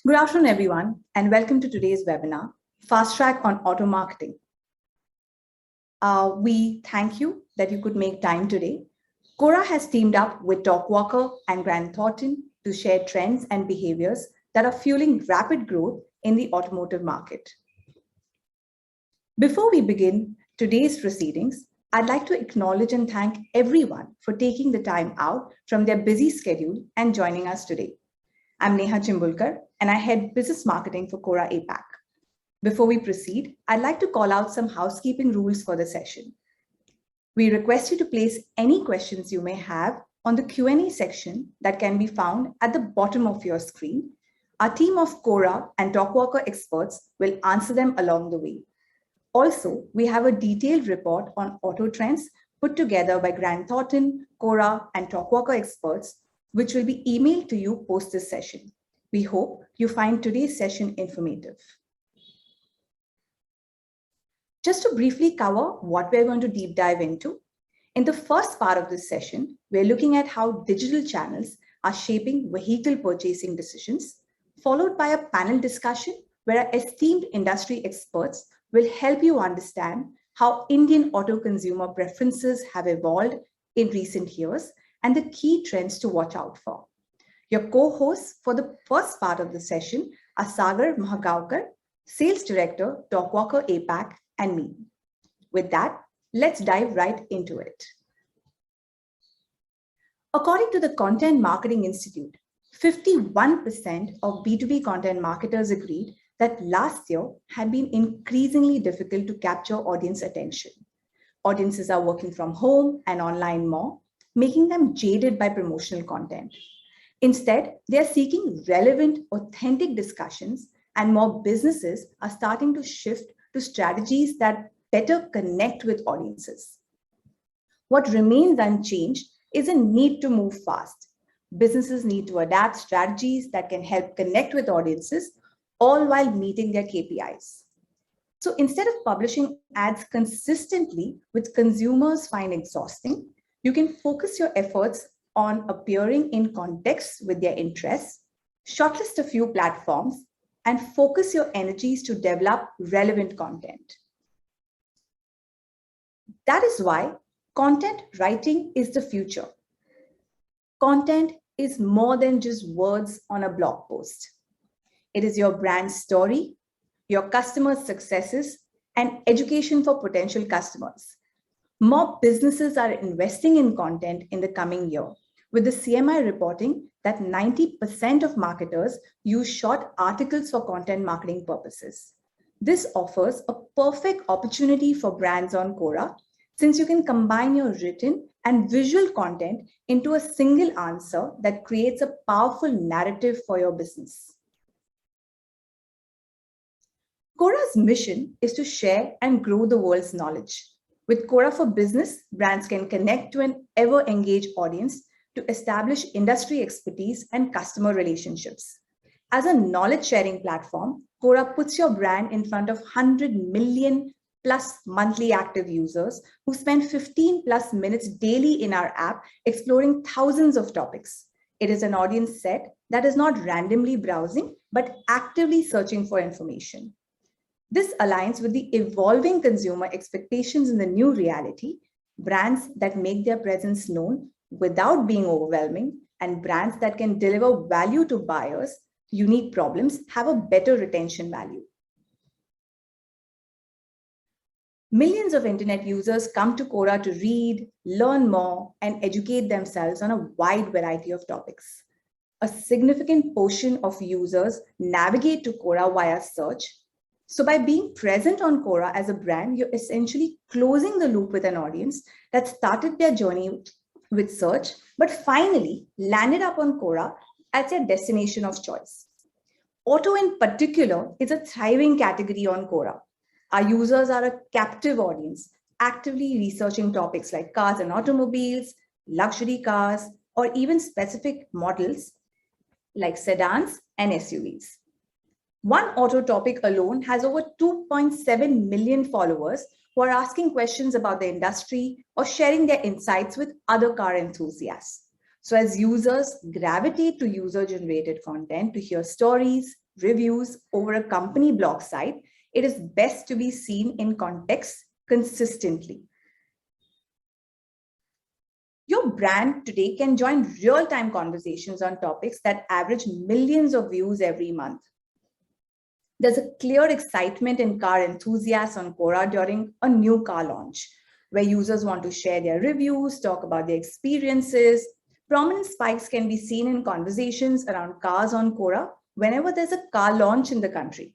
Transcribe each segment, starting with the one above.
Good afternoon, everyone, and welcome to today's webinar, Fast Track on Auto Marketing. We thank you that you could make time today. Quora has teamed up with Talkwalker and Thornton to share trends and behaviors that are fueling rapid growth in the automotive market. Before we begin today's proceedings, I'd like to acknowledge and thank everyone for taking the time out from their busy schedule and joining us today. I'm Neha Chimbulkar, and I head business marketing for Quora APAC. Before we proceed, I'd like to call out some housekeeping rules for the session. We request you to place any questions you may have on the Q&A section that can be found at the bottom of your screen. Our team of Quora and Talkwalker experts will answer them along the way. Also, we have a detailed report on auto trends put together by Thornton, Quora, and Talkwalker experts, which will be emailed to you post this session. We hope you find today's session informative. Just to briefly cover what we're going to deep dive into, in the first part of this session, we're looking at how digital channels are shaping vehicle purchasing decisions, followed by a panel discussion where our esteemed industry experts will help you understand how Indian auto consumer preferences have evolved in recent years and the key trends to watch out for. Your co-hosts for the first part of the session are Sagar Mahagaonkar, Sales Director, Talkwalker APAC, and me. With that, let's dive right into it. According to the Content Marketing Institute, 51% of B2B content marketers agreed that last year had been increasingly difficult to capture audience attention. Audiences are working from home and online more, making them jaded by promotional content. Instead, they are seeking relevant, authentic discussions, and more businesses are starting to shift to strategies that better connect with audiences. What remains unchanged is a need to move fast. Businesses need to adapt strategies that can help connect with audiences, all while meeting their KPIs. So instead of publishing ads consistently, which consumers find exhausting, you can focus your efforts on appearing in context with their interests, shortlist a few platforms, and focus your energies to develop relevant content. That is why content writing is the future. Content is more than just words on a blog post. It is your brand story, your customers' successes, and education for potential customers. More businesses are investing in content in the coming year, with the CMI reporting that 90% of marketers use short articles for content marketing purposes. This offers a perfect opportunity for brands on Quora, since you can combine your written and visual content into a single answer that creates a powerful narrative for your business. Quora's mission is to share and grow the world's knowledge. With Quora for Business, brands can connect to an ever-engaged audience to establish industry expertise and customer relationships. As a knowledge-sharing platform, Quora puts your brand in front of 100 million plus monthly active users who spend 15 plus minutes daily in our app exploring thousands of topics. It is an audience set that is not randomly browsing, but actively searching for information. This aligns with the evolving consumer expectations in the new reality, brands that make their presence known without being overwhelming, and brands that can deliver value to buyers. Unique problems have a better retention value. Millions of internet users come to Quora to read, learn more, and educate themselves on a wide variety of topics. A significant portion of users navigate to Quora via search. So by being present on Quora as a brand, you're essentially closing the loop with an audience that started their journey with search, but finally landed up on Quora as their destination of choice. Auto in particular is a thriving category on Quora. Our users are a captive audience, actively researching topics like cars and automobiles, luxury cars, or even specific models like sedans and SUVs. One auto topic alone has over 2.7 million followers who are asking questions about the industry or sharing their insights with other car enthusiasts. So as users gravitate to user-generated content to hear stories, reviews over a company blog site, it is best to be seen in context consistently. Your brand today can join real-time conversations on topics that average millions of views every month. There's a clear excitement in car enthusiasts on Quora during a new car launch, where users want to share their reviews, talk about their experiences. Prominent spikes can be seen in conversations around cars on Quora whenever there's a car launch in the country.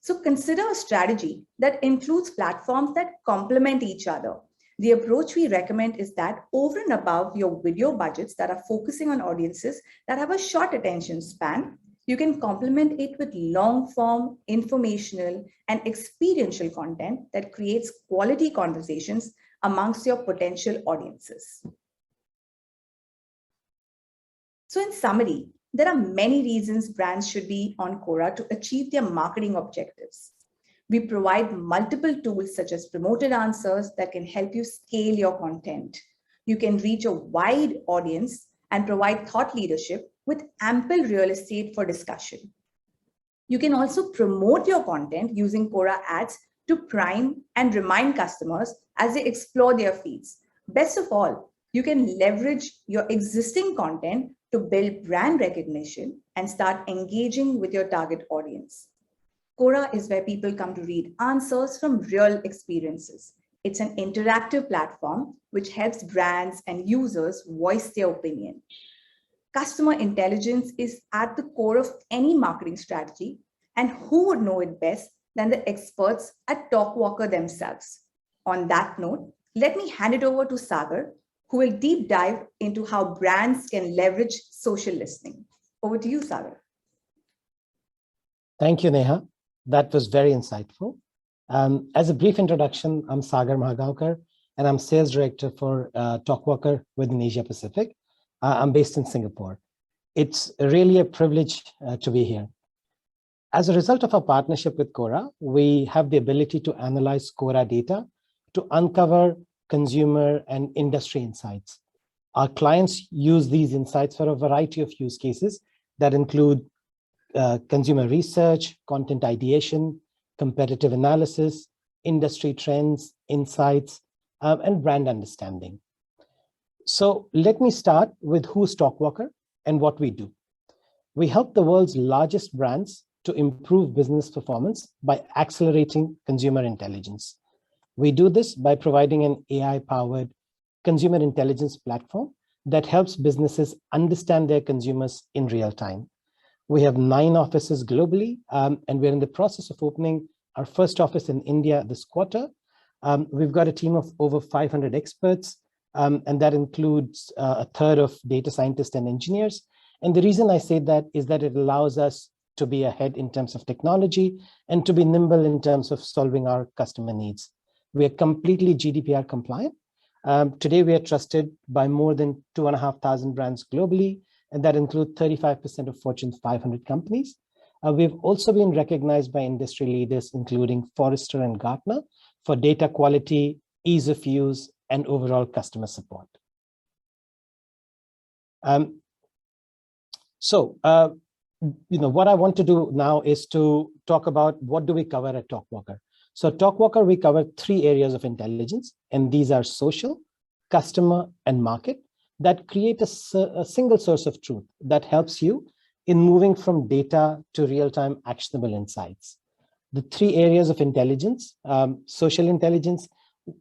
So consider a strategy that includes platforms that complement each other. The approach we recommend is that over and above your video budgets that are focusing on audiences that have a short attention span, you can complement it with long-form, informational, and experiential content that creates quality conversations amongst your potential audiences. So in summary, there are many reasons brands should be on Quora to achieve their marketing objectives. We provide multiple tools such as promoted answers that can help you scale your content. You can reach a wide audience and provide thought leadership with ample real estate for discussion. You can also promote your content using Quora Ads to prime and remind customers as they explore their feeds. Best of all, you can leverage your existing content to build brand recognition and start engaging with your target audience. Quora is where people come to read answers from real experiences. It's an interactive platform which helps brands and users voice their opinion. Customer intelligence is at the core of any marketing strategy, and who would know it best than the experts at Talkwalker themselves? On that note, let me hand it over to Sagar, who will deep dive into how brands can leverage social listening. Over to you, Sagar. Thank you, Neha. That was very insightful. As a brief introduction, I'm Sagar Mahagaonkar, and I'm Sales Director for Talkwalker within Asia Pacific. I'm based in Singapore. It's really a privilege to be here. As a result of our partnership with Quora, we have the ability to analyze Quora data to uncover consumer and industry insights. Our clients use these insights for a variety of use cases that include consumer research, content ideation, competitive analysis, industry trends, insights, and brand understanding. So let me start with who's Talkwalker and what we do. We help the world's largest brands to improve business performance by accelerating consumer intelligence. We do this by providing an AI-powered consumer intelligence platform that helps businesses understand their consumers in real time. We have 9 offices globally, and we're in the process of opening our first office in India this quarter. We've got a team of over 500 experts, and that includes a third of data scientists and engineers. And the reason I say that is that it allows us to be ahead in terms of technology and to be nimble in terms of solving our customer needs. We are completely GDPR compliant. Today, we are trusted by more than 2,500 brands globally, and that includes 35% of Fortune 500 companies. We've also been recognized by industry leaders, including Forrester and Gartner, for data quality, ease of use, and overall customer support. What I want to do now is to talk about what do we cover at Talkwalker. So at Talkwalker, we cover 3 areas of intelligence, and these are social, customer, and market that create a single source of truth that helps you in moving from data to real-time actionable insights. The 3 areas of intelligence, social intelligence,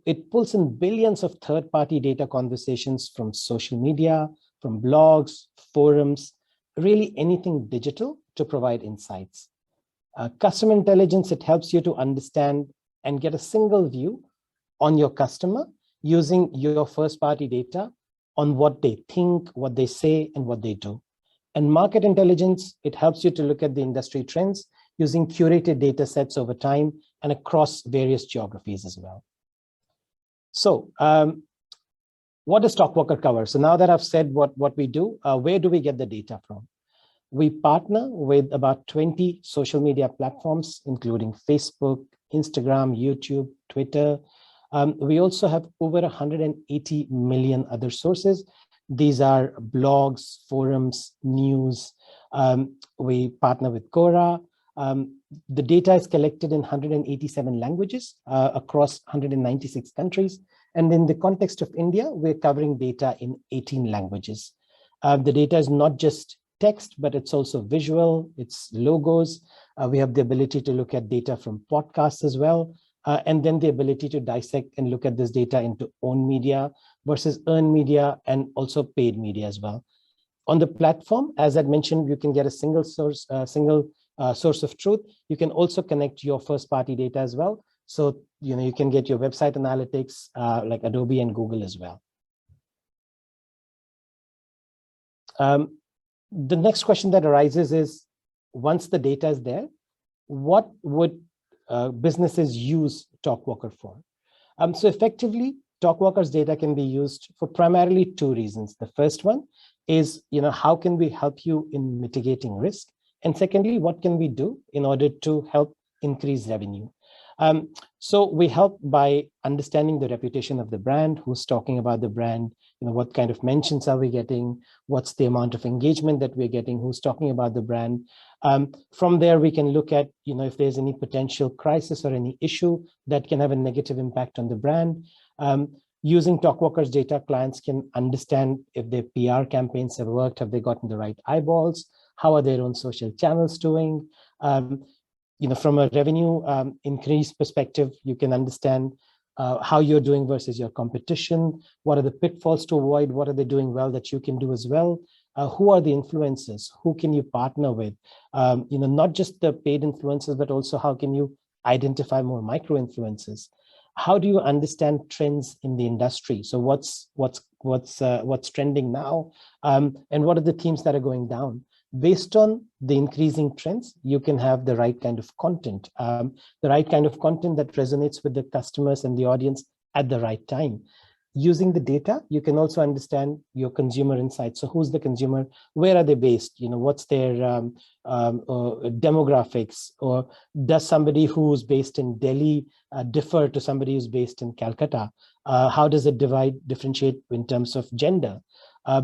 it pulls in billions of third-party data conversations from social media, from blogs, forums, really anything digital to provide insights. Customer intelligence, it helps you to understand and get a single view on your customer using your first-party data on what they think, what they say, and what they do. And market intelligence, it helps you to look at the industry trends using curated data sets over time and across various geographies as well. So what does Talkwalker cover? So now that I've said what we do, where do we get the data from? We partner with about 20 social media platforms, including Facebook, Instagram, YouTube, Twitter. We also have over 180 million other sources. These are blogs, forums, news. We partner with Quora. The data is collected in 187 languages across 196 countries. And in the context of India, we're covering data in 18 languages. The data is not just text, but it's also visual, it's logos. We have the ability to look at data from podcasts as well. And then the ability to dissect and look at this data into owned media versus earned media and also paid media as well. On the platform, as I mentioned, you can get a single source of truth. You can also connect your first-party data as well. So you can get your website analytics like Adobe and Google as well. The next question that arises is, once the data is there, what would businesses use Talkwalker for? So effectively, Talkwalker's data can be used for primarily two reasons. The first one is, how can we help you in mitigating risk? And secondly, what can we do in order to help increase revenue? So we help by understanding the reputation of the brand, who's talking about the brand, what kind of mentions are we getting, what's the amount of engagement that we're getting, who's talking about the brand. From there, we can look at, if there's any potential crisis or any issue that can have a negative impact on the brand. Using Talkwalker's data, clients can understand if their PR campaigns have worked, have they gotten the right eyeballs, how are their own social channels doing. From a revenue increase perspective, you can understand how you're doing versus your competition, what are the pitfalls to avoid, what are they doing well that you can do as well, who are the influencers, who can you partner with, not just the paid influencers, but also how can you identify more micro influencers. How do you understand trends in the industry? So what's trending now, and what are the themes that are going down? Based on the increasing trends, you can have the right kind of content, that resonates with the customers and the audience at the right time. Using the data, you can also understand your consumer insights. So who's the consumer? Where are they based? What's their demographics? Or does somebody who's based in Delhi differ to somebody who's based in Calcutta? How does it differentiate in terms of gender?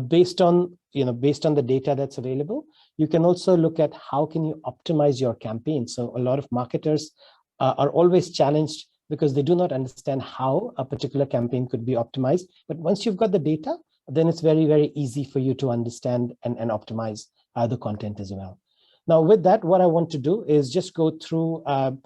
Based on the data that's available, you can also look at how can you optimize your campaign. So a lot of marketers are always challenged because they do not understand how a particular campaign could be optimized. But once you've got the data, then it's very, very easy for you to understand and optimize the content as well. Now, with that, what I want to do is just go through a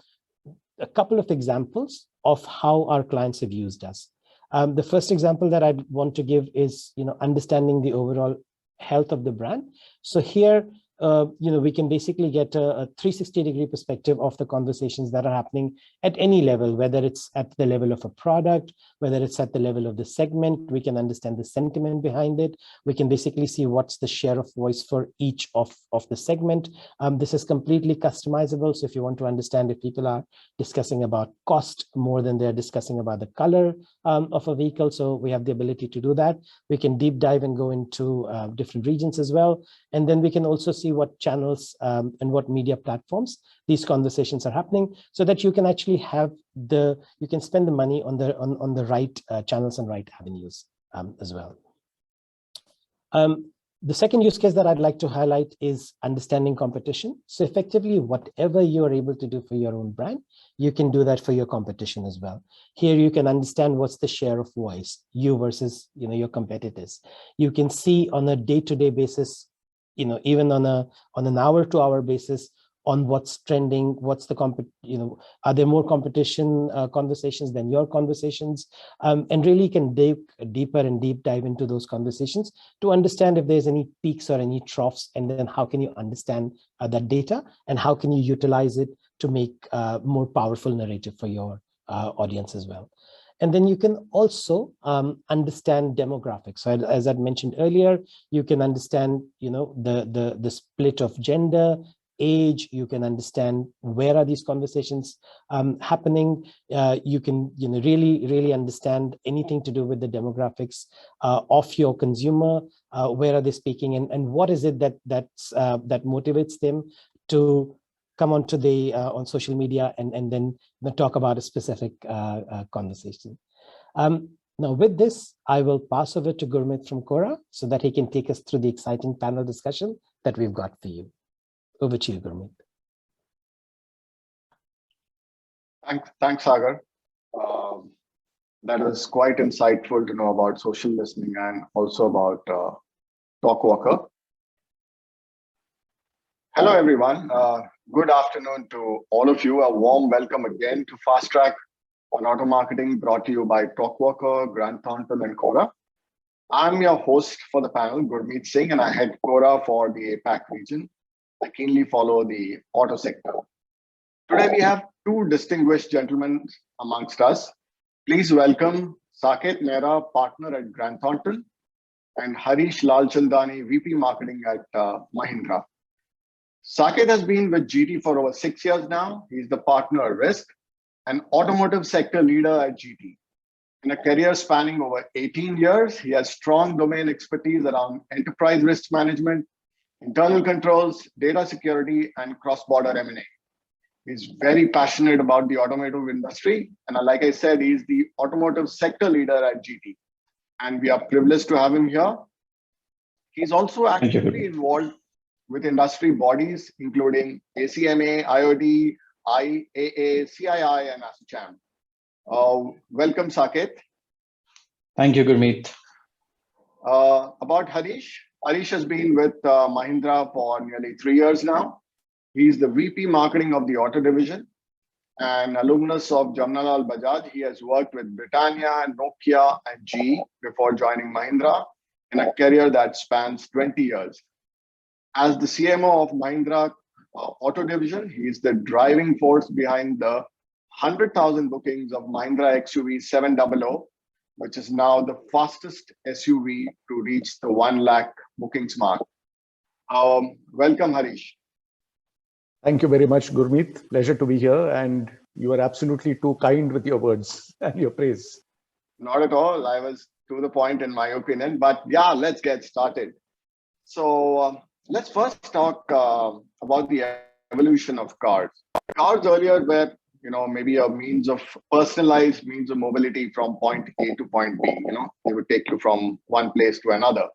couple of examples of how our clients have used us. The first example that I want to give is, understanding the overall health of the brand. So here, we can basically get a 360-degree perspective of the conversations that are happening at any level, whether it's at the level of a product, whether it's at the level of the segment. We can understand the sentiment behind it. We can basically see what's the share of voice for each of the segment. This is completely customizable. So if you want to understand if people are discussing about cost more than they're discussing about the color of a vehicle, so we have the ability to do that. We can deep dive and go into different regions as well. And then we can also see what channels and what media platforms these conversations are happening, so that you can actually have you can spend the money on the right channels and right avenues as well. The second use case that I'd like to highlight is understanding competition. So effectively, whatever you are able to do for your own brand, you can do that for your competition as well. Here, you can understand what's the share of voice, you versus your competitors. You can see on a day-to-day basis, even on an hour-to-hour basis, on what's trending, what's the are there more competition conversations than your conversations, and really can dig deeper and deep dive into those conversations to understand if there's any peaks or any troughs, and then how can you understand that data and how can you utilize it to make more powerful narrative for your audience as well. And then you can also understand demographics. So as I mentioned earlier, you can understand, the split of gender, age. You can understand where are these conversations happening. You can, really understand anything to do with the demographics of your consumer. Where are they speaking, and what is it that motivates them to come onto on social media and then talk about a specific conversation. Now with this, I will pass over to Gurmeet from Quora so that he can take us through the exciting panel discussion that we've got for you. Over to you, Gurmeet. Thanks, Sagar. Um, that was quite insightful to know about social listening and also about Talkwalker. Hello, everyone. Good afternoon to all of you. A warm welcome again to Fast Track on Auto Marketing, brought to you by Talkwalker, Grant Thornton, and Quora. I'm your host for the panel, Gurmeet Singh, and I head Quora for the APAC region. I keenly follow the auto sector. Today, we have two distinguished gentlemen amongst us. Please welcome Saket Mehra, partner at Grant Thornton, and Harish Lalchandani, VP Marketing at Mahindra. Saket has been with GT for over 6 years now. He's the partner at Risk, an automotive sector leader at GT. In a career spanning over 18 years, he has strong domain expertise around enterprise risk management, internal controls, data security, and cross-border M&A. He's very passionate about the automotive industry. And like I said, he's the automotive sector leader at GT. And we are privileged to have him here. He's also actively involved with industry bodies, including ACMA, IOD, IAA, CII, and ASSOCHAM. Welcome, Saket. Thank you, Gurmeet. About Harish. Harish has been with Mahindra for nearly 3 years now. He's the VP Marketing of the Auto Division. An alumnus of Jamnalal Bajaj, he has worked with Britannia, Nokia, and GE before joining Mahindra in a career that spans 20 years. As the CMO of Mahindra Auto Division, he is the driving force behind the 100,000 bookings of Mahindra XUV 700, which is now the fastest SUV to reach the 1 lakh bookings mark. Welcome, Harish. Thank you very much, Gurmeet. Pleasure to be here. And you are absolutely too kind with your words and your praise. Not at all. I was to the point in my opinion, but yeah, let's get started. So let's first talk about the evolution of cars. Cars earlier were, maybe a personalized means of mobility from point A to point B. They would take you from one place to another.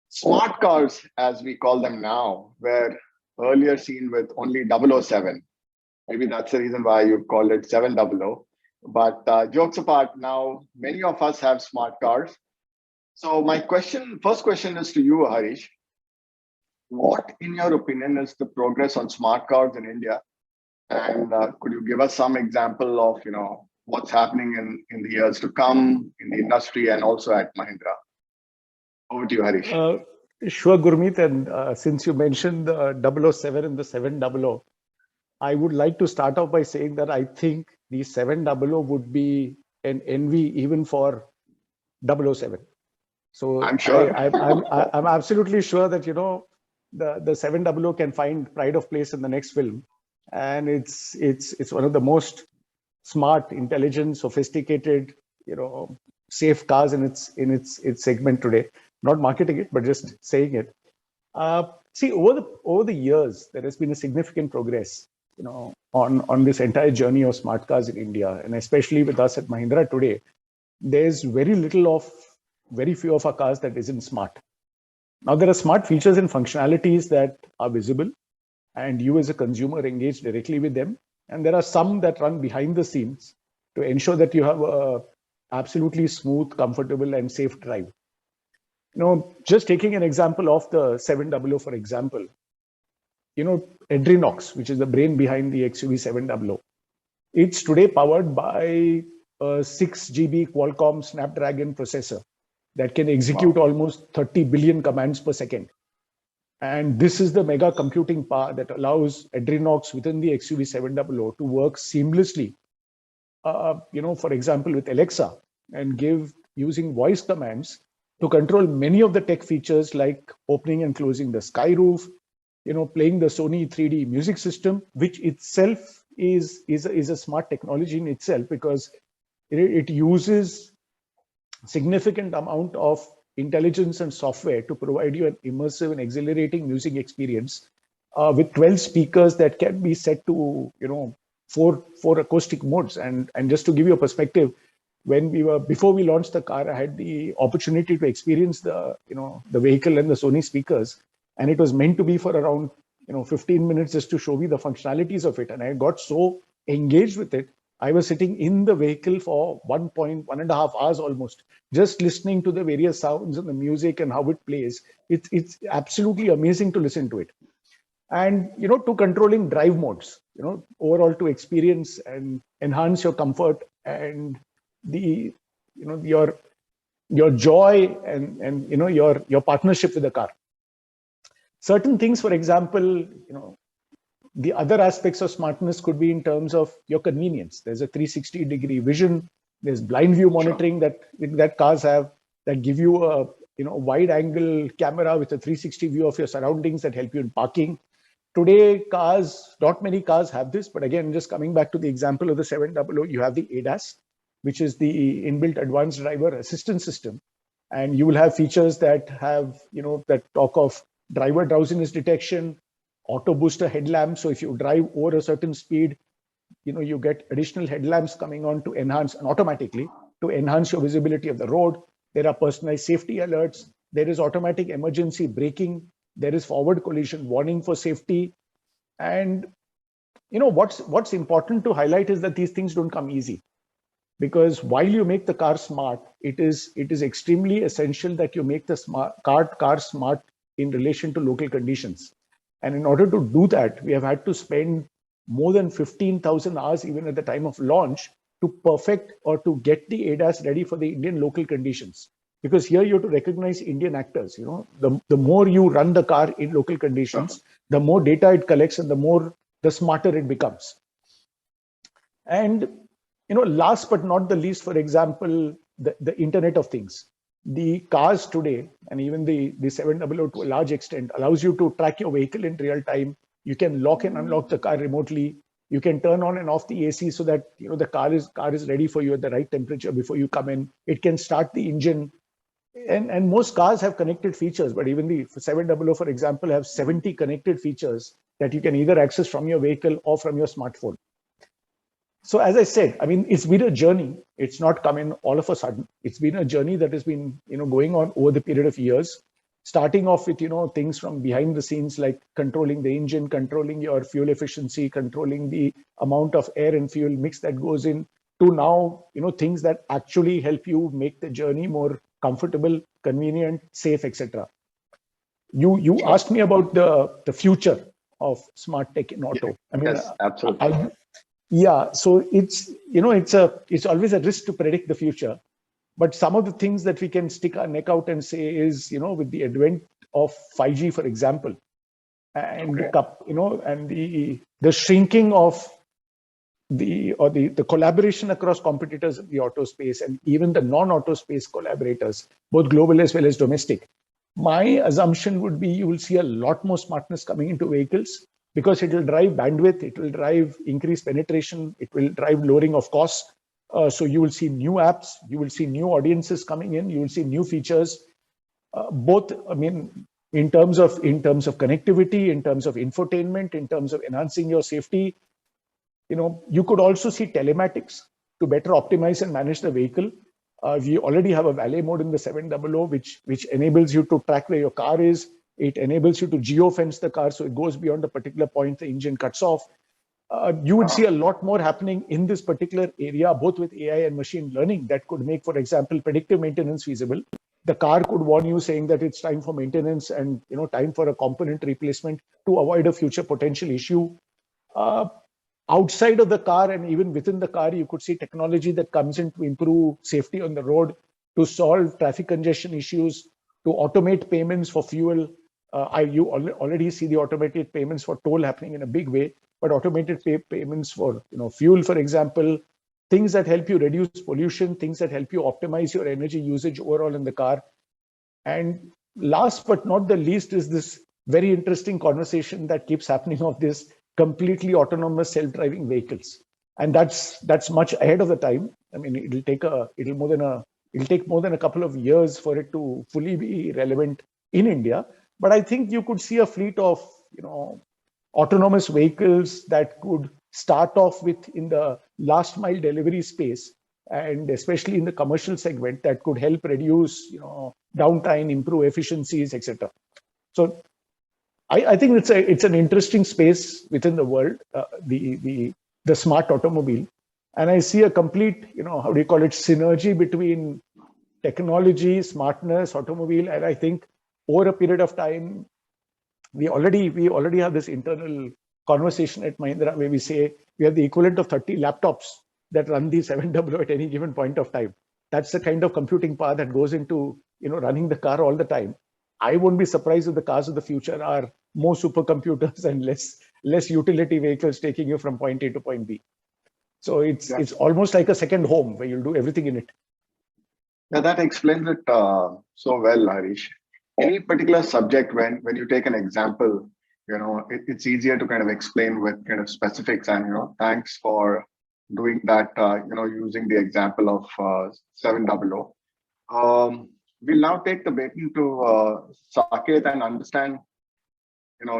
Smart cars, as we call them now, were earlier seen with only 007. Maybe that's the reason why you've called it 700. But jokes apart, now many of us have smart cars. So my first question is to you, Harish. What, in your opinion, is the progress on smart cars in India? And could you give us some example of, what's happening in the years to come in the industry and also at Mahindra? Over to you, Harish. Sure, Gurmeet. And since you mentioned the 007 and the 700, I would like to start off by saying that I think the 700 would be an envy even for 007. So I'm sure. I'm absolutely sure that, the 700 can find pride of place in the next film. And it's one of the most smart, intelligent, sophisticated, safe cars in its segment today. Not marketing it, but just saying it. See, over the years, there has been a significant progress, on this entire journey of smart cars in India, and especially with us at Mahindra today. There's very few of our cars that isn't smart. Now, there are smart features and functionalities that are visible, and you as a consumer engage directly with them. And there are some that run behind the scenes to ensure that you have a absolutely smooth, comfortable, and safe drive. Just taking an example of the 700, for example, Adrenox, which is the brain behind the XUV 700, it's today powered by a 6 GB Qualcomm Snapdragon processor that can execute almost 30 billion commands per second. And this is the mega computing power that allows Adrenox within the XUV 700 to work seamlessly, for example, with Alexa, and using voice commands to control many of the tech features like opening and closing the sky roof, playing the Sony 3D music system, which itself is a smart technology in itself, because it uses significant amount of intelligence and software to provide you an immersive and exhilarating music experience with 12 speakers that can be set to, four acoustic modes. And just to give you a perspective, before we launched the car, I had the opportunity to experience the vehicle and the Sony speakers, and it was meant to be for around 15 minutes just to show me the functionalities of it. And I got so engaged with it. I was sitting in the vehicle for 1.5 hours almost, just listening to the various sounds and the music and how it plays. It's absolutely amazing to listen to it. And, to controlling drive modes, overall to experience and enhance your comfort and your joy and your partnership with the car. Certain things, for example, the other aspects of smartness could be in terms of your convenience. There's a 360-degree vision. There's blind view monitoring that cars have, that give you a wide angle camera with a 360 view of your surroundings that help you in parking. Today, not many cars have this, but again, just coming back to the example of the 700, you have the ADAS, which is the inbuilt advanced driver assistance system. And you will have features that have, that talk of driver drowsiness detection, auto booster headlamps. So if you drive over a certain speed, you get additional headlamps coming on to enhance and automatically to enhance your visibility of the road. There are personalized safety alerts. There is automatic emergency braking. There is forward collision warning for safety. And what's important to highlight is that these things don't come easy, because while you make the car smart, it is extremely essential that you make the car smart in relation to local conditions. And in order to do that, we have had to spend more than 15,000 hours, even at the time of launch, to perfect or to get the ADAS ready for the Indian local conditions. Because here you have to recognize Indian actors. The more you run the car in local conditions, the more data it collects and the smarter it becomes. And last but not the least, for example, the Internet of Things. The cars today, and even the 700 to a large extent, allows you to track your vehicle in real time. You can lock and unlock the car remotely. You can turn on and off the AC so that the car is ready for you at the right temperature before you come in. It can start the engine. And most cars have connected features, but even the 700, for example, have 70 connected features that you can either access from your vehicle or from your smartphone. So as I said, it's been a journey. It's not come in all of a sudden. It's been a journey that has been, going on over the period of years, starting off with, things from behind the scenes, like controlling the engine, controlling your fuel efficiency, controlling the amount of air and fuel mix that goes in, to now, things that actually help you make the journey more comfortable, convenient, safe, etc. You asked me about the future of smart tech in auto. Yes, absolutely. Yeah, so it's always a risk to predict the future, but some of the things that we can stick our neck out and say is, with the advent of 5G, for example, and and the shrinking of the collaboration across competitors in the auto space and even the non-auto space collaborators, both global as well as domestic. My assumption would be you will see a lot more smartness coming into vehicles, because it will drive bandwidth, it will drive increased penetration, it will drive lowering of costs. So you will see new apps, you will see new audiences coming in, you will see new features, both, in terms of connectivity, in terms of infotainment, in terms of enhancing your safety. You could also see telematics to better optimize and manage the vehicle. We already have a valet mode in the 700, which enables you to track where your car is. It enables you to geofence the car, so it goes beyond a particular point, the engine cuts off. You would see a lot more happening in this particular area, both with AI and machine learning, that could make, for example, predictive maintenance feasible. The car could warn you, saying that it's time for maintenance and time for a component replacement to avoid a future potential issue. Outside of the car and even within the car, you could see technology that comes in to improve safety on the road, to solve traffic congestion issues, to automate payments for fuel. You already see the automated payments for toll happening in a big way, but automated payments for fuel, for example, things that help you reduce pollution, things that help you optimize your energy usage overall in the car. And last but not the least is this very interesting conversation that keeps happening of this completely autonomous self-driving vehicles. And that's much ahead of the time. It'll take more than a couple of years for it to fully be relevant in India. But I think you could see a fleet of autonomous vehicles that could start off with in the last mile delivery space, and especially in the commercial segment, that could help reduce downtime, improve efficiencies, etc. So I think it's an interesting space within the world. The the smart automobile. And I see a complete, how do you call it, synergy between technology, smartness, automobile. And I think over a period of time, we already have this internal conversation at Mahindra where we say we have the equivalent of 30 laptops that run the 700 at any given point of time. That's the kind of computing power that goes into running the car all the time. I won't be surprised if the cars of the future are more supercomputers and less utility vehicles taking you from point A to point B. So it's almost like a second home where you'll do everything in it. Yeah, that explains it so well, Harish. Any particular subject, when you take an example, it's easier to kind of explain with kind of specifics. And thanks for doing that. Using the example of 700. We'll now take the baton to Saket and understand,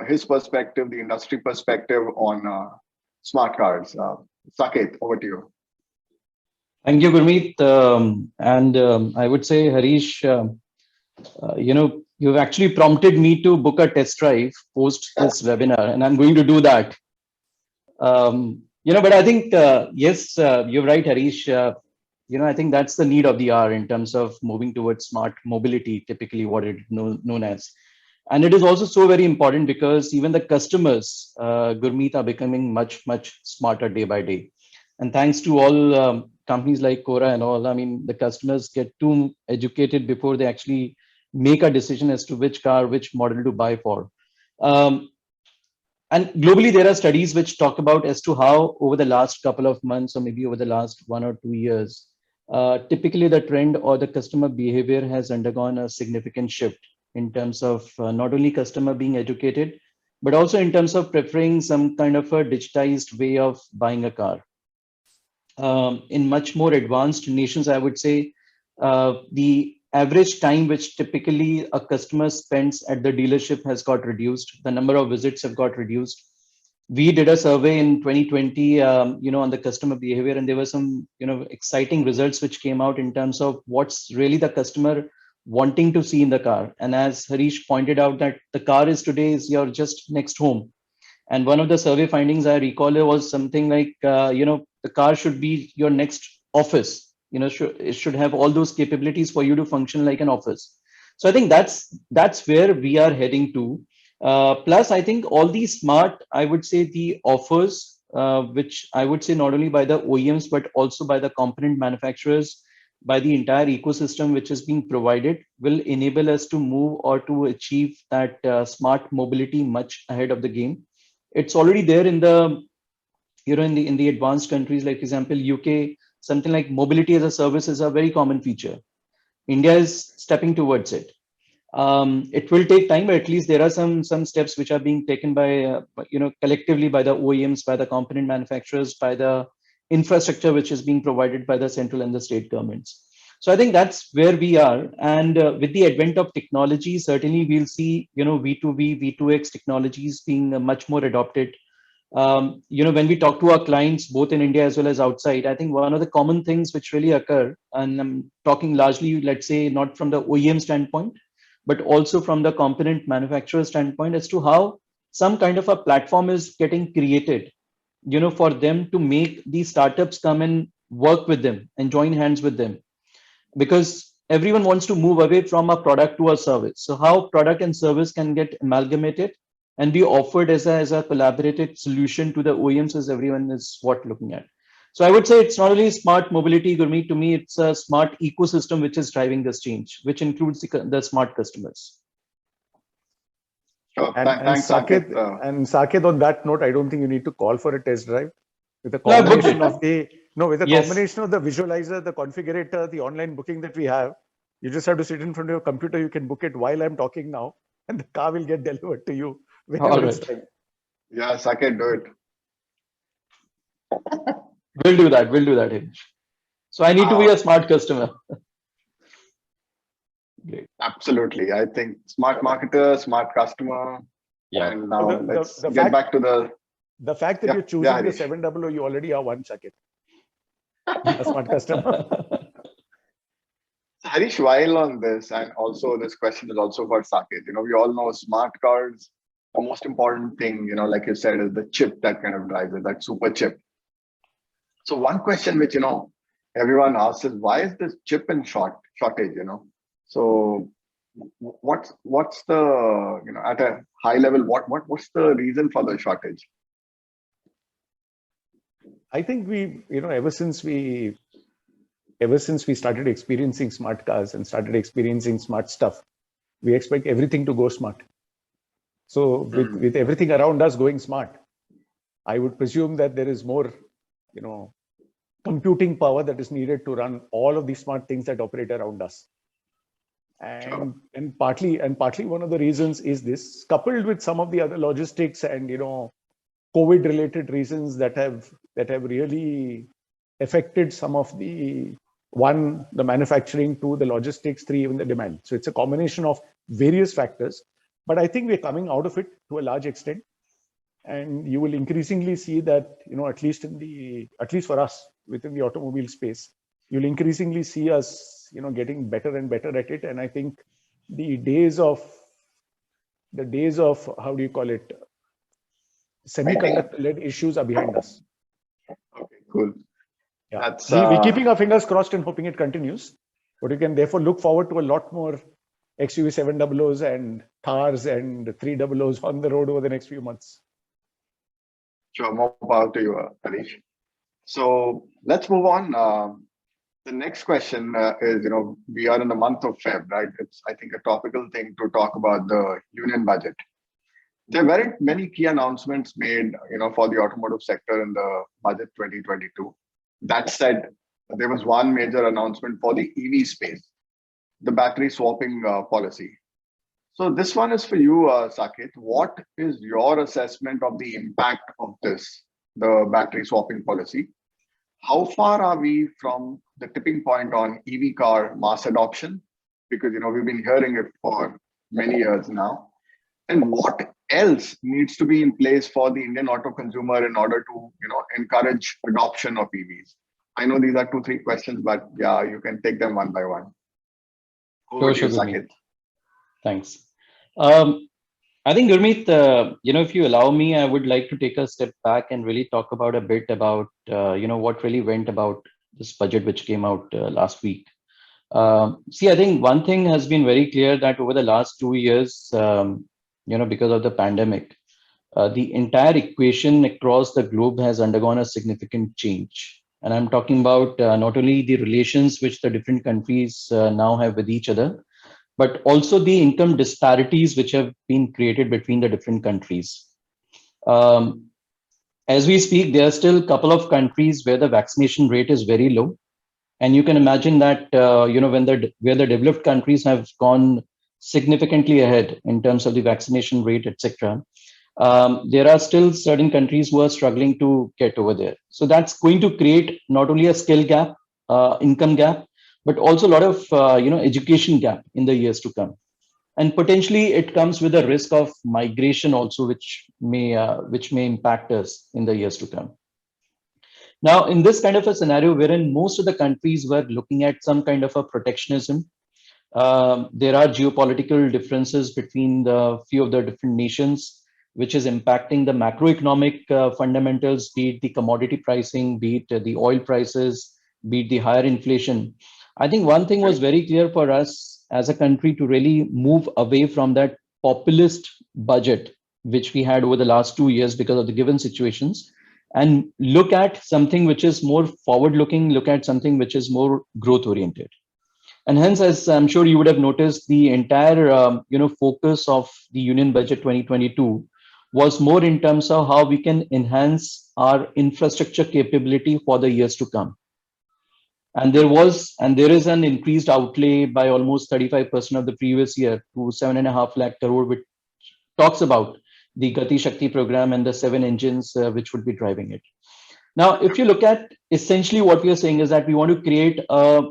his perspective, the industry perspective on smart cars. Saket, over to you. Thank you, Gurmeet. I would say, Harish, you've actually prompted me to book a test drive post this webinar, and I'm going to do that. But I think, yes, you're right, Harish. I think that's the need of the hour in terms of moving towards smart mobility, typically what it is known as. And it is also so very important because even the customers, Gurmeet, are becoming much, much smarter day by day. And thanks to all companies like Quora and all, I mean, the customers get too educated before they actually make a decision as to which car, which model to buy for. And globally, there are studies which talk about as to how over the last couple of months, or maybe over the last 1 or 2 years, typically the trend or the customer behavior has undergone a significant shift in terms of not only customer being educated, but also in terms of preferring some kind of a digitized way of buying a car. In much more advanced nations, I would say the average time which typically a customer spends at the dealership has got reduced. The number of visits have got reduced. We did a survey in 2020, on the customer behavior, and there were some, exciting results which came out in terms of what's really the customer wanting to see in the car. And as Harish pointed out, that the car is today is your just next home. And one of the survey findings I recall was something like, the car should be your next office. It should have all those capabilities for you to function like an office. So I think that's where we are heading to. Plus, I think all these smart, I would say the offers, which I would say not only by the OEMs, but also by the component manufacturers, by the entire ecosystem which is being provided, will enable us to move or to achieve that smart mobility much ahead of the game. It's already there in the, in the advanced countries, like example, UK, something like mobility as a service is a very common feature. India is stepping towards it. It will take time, but at least there are some steps which are being taken by, collectively by the OEMs, by the component manufacturers, by the infrastructure which is being provided by the central and the state governments. So I think that's where we are. And with the advent of technology, certainly we'll see, V2V, V2X technologies being much more adopted. When we talk to our clients, both in India as well as outside, I think one of the common things which really occur, and I'm talking largely, let's say, not from the OEM standpoint, but also from the component manufacturer standpoint, as to how some kind of a platform is getting created, for them to make these startups come and work with them and join hands with them. Because everyone wants to move away from a product to a service. So how product and service can get amalgamated and be offered as a collaborated solution to the OEMs, as everyone is looking at. So I would say it's not only smart mobility, Gurmeet, to me, it's a smart ecosystem which is driving this change, which includes the smart customers. Sure. Thanks, Saket. And Saket, on that note, I don't think you need to call for a test drive. With the combination of the combination of the visualizer, the configurator, the online booking that we have, you just have to sit in front of your computer. You can book it while I'm talking now, and the car will get delivered to you whenever it's time. Yeah, Saket, do it. We'll do that, Hamish. So I need to be a smart customer. Great. Absolutely. I think smart marketer, smart customer. Yeah. And now let's get back to the fact that you're choosing the 700, you already are one Saket. A smart customer. Harish, while on this, and also this question is also for Saket. We all know smart cars, the most important thing, like you said, is the chip that kind of drives it, that super chip. So one question which, everyone asks is, why is this chip in shortage, So what's the, at a high level, what's the reason for the shortage? I think ever since we started experiencing smart cars and started experiencing smart stuff, we expect everything to go smart. So with everything around us going smart, I would presume that there is more, computing power that is needed to run all of these smart things that operate around us. And partly one of the reasons is this, coupled with some of the other logistics and COVID related reasons that have really affected some of the manufacturing, to the logistics, 3, even the demand. So it's a combination of various factors, but I think we're coming out of it to a large extent. And you will increasingly see that, at least for us within the automobile space, you'll increasingly see us, getting better and better at it. And I think the days of how do you call it, semiconductor-led issues are behind us. Okay, cool. Yeah, we're keeping our fingers crossed and hoping it continues. But you can therefore look forward to a lot more XUV 700s and Thars and 300s on the road over the next few months. Sure, more power to you, Harish. So let's move on. The next question is, we are in the month of Feb, right? It's, I think, a topical thing to talk about the union budget. There weren't many key announcements made, for the automotive sector in the budget 2022. That said, there was one major announcement for the EV space, the battery swapping policy. So this one is for you, Saket. What is your assessment of the impact of this, the battery swapping policy? How far are we from the tipping point on EV car mass adoption? Because, we've been hearing it for many years now. And what else needs to be in place for the Indian auto consumer in order to, encourage adoption of EVs? I know these are 2-3 questions, but yeah, you can take them one by one. Over to you, Saket. Thanks. I think, Gurmeet, if you allow me, I would like to take a step back and really talk about a bit about, what really went about this budget which came out last week. See, I think one thing has been very clear, that over the last 2 years, because of the pandemic, the entire equation across the globe has undergone a significant change. And I'm talking about not only the relations which the different countries now have with each other, but also the income disparities which have been created between the different countries. As we speak, there are still a couple of countries where the vaccination rate is very low. And you can imagine that, where the developed countries have gone significantly ahead in terms of the vaccination rate, etc. There are still certain countries who are struggling to get over there. So that's going to create not only a skill gap, income gap, but also a lot of education gap in the years to come. And potentially it comes with a risk of migration also, which may impact us in the years to come. Now, in this kind of a scenario wherein most of the countries were looking at some kind of a protectionism, there are geopolitical differences between the few of the different nations, which is impacting the macroeconomic fundamentals, be it the commodity pricing, be it the oil prices, be it the higher inflation. I think one thing was very clear for us as a country to really move away from that populist budget, which we had over the last 2 years because of the given situations, and look at something which is more forward looking, look at something which is more growth oriented. And hence, as I'm sure you would have noticed, the entire focus of the Union Budget 2022 was more in terms of how we can enhance our infrastructure capability for the years to come. And there is an increased outlay by almost 35% of the previous year to 7.5 lakh crore, which talks about the Gati Shakti program and the 7 engines which would be driving it. Now, if you look at essentially what we are saying is that we want to create a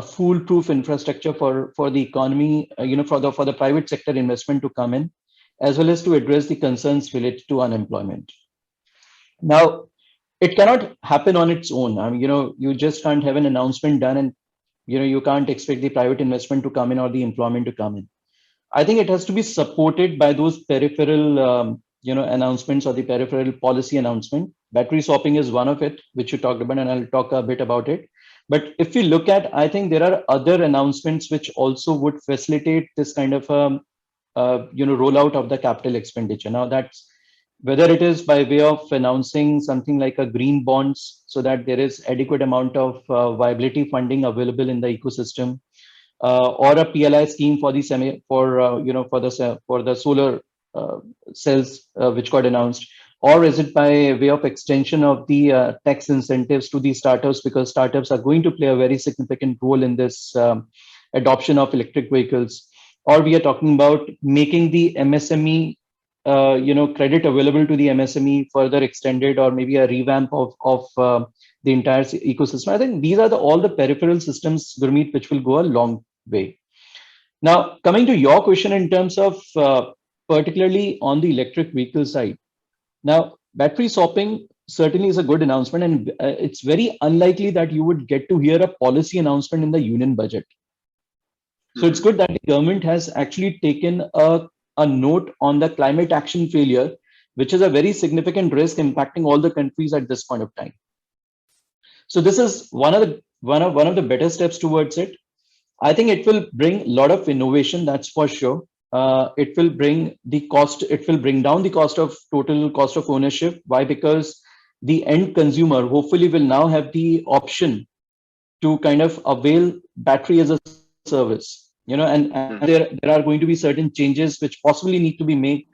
foolproof infrastructure for the economy, for the private sector investment to come in, as well as to address the concerns related to unemployment. Now, it cannot happen on its own. I mean, you just can't have an announcement done and, you can't expect the private investment to come in or the employment to come in. I think it has to be supported by those peripheral, announcements or the peripheral policy announcement, Battery swapping is one of it, which you talked about, and I'll talk a bit about it. But if we look at, I think there are other announcements which also would facilitate this kind of rollout of the capital expenditure. Now that's whether it is by way of announcing something like a green bonds, so that there is adequate amount of viability funding available in the ecosystem, or a PLI scheme for the for the solar cells which got announced, or is it by way of extension of the tax incentives to the startups, because startups are going to play a very significant role in this adoption of electric vehicles, or we are talking about making the MSME credit available to the MSME further extended, or maybe a revamp of the entire ecosystem. I think these are all the peripheral systems, Gurmeet, which will go a long way. Now, coming to your question in terms of particularly on the electric vehicle side. Now, battery swapping certainly is a good announcement, and it's very unlikely that you would get to hear a policy announcement in the union budget. So it's good that the government has actually taken a note on the climate action failure, which is a very significant risk impacting all the countries at this point of time. So this is one of the better steps towards it. I think it will bring a lot of innovation, that's for sure. It will bring the cost, it will bring down the total cost of ownership. Why? Because the end consumer hopefully will now have the option to kind of avail battery as a service, and there are going to be certain changes which possibly need to be made,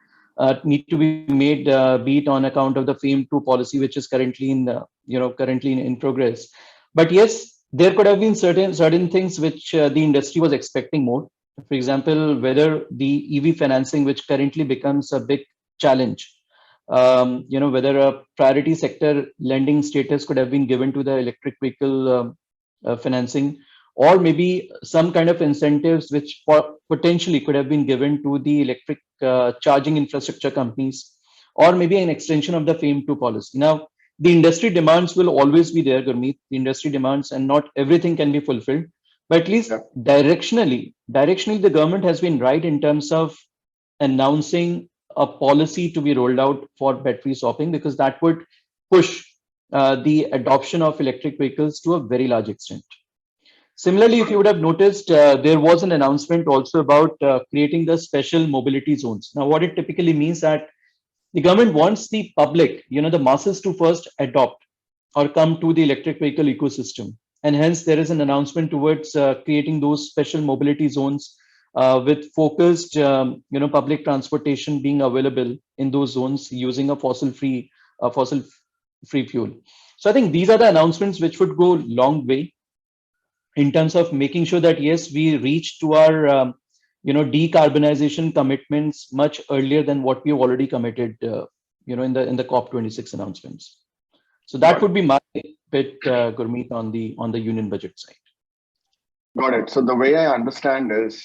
be it on account of the FAME 2 policy, which is currently in progress. But yes, there could have been certain things which the industry was expecting more. For example, whether the EV financing, which currently becomes a big challenge, whether a priority sector lending status could have been given to the electric vehicle financing, or maybe some kind of incentives which potentially could have been given to the electric charging infrastructure companies, or maybe an extension of the FAME 2 policy. Now, the industry demands will always be there, Gurmeet. The industry demands, and not everything can be fulfilled. But at least directionally, the government has been right in terms of announcing a policy to be rolled out for battery swapping, because that would push the adoption of electric vehicles to a very large extent. Similarly, if you would have noticed, there was an announcement also about creating the special mobility zones. Now, what it typically means that the government wants the public, the masses, to first adopt or come to the electric vehicle ecosystem. And hence, there is an announcement towards creating those special mobility zones with focused, public transportation being available in those zones using a fossil-free fuel. So I think these are the announcements which would go a long way in terms of making sure that, yes, we reach to our decarbonization commitments much earlier than what we've already committed, in the COP26 announcements. So that would be my bit, Gurmeet, on the union budget side. Got it. So the way I understand is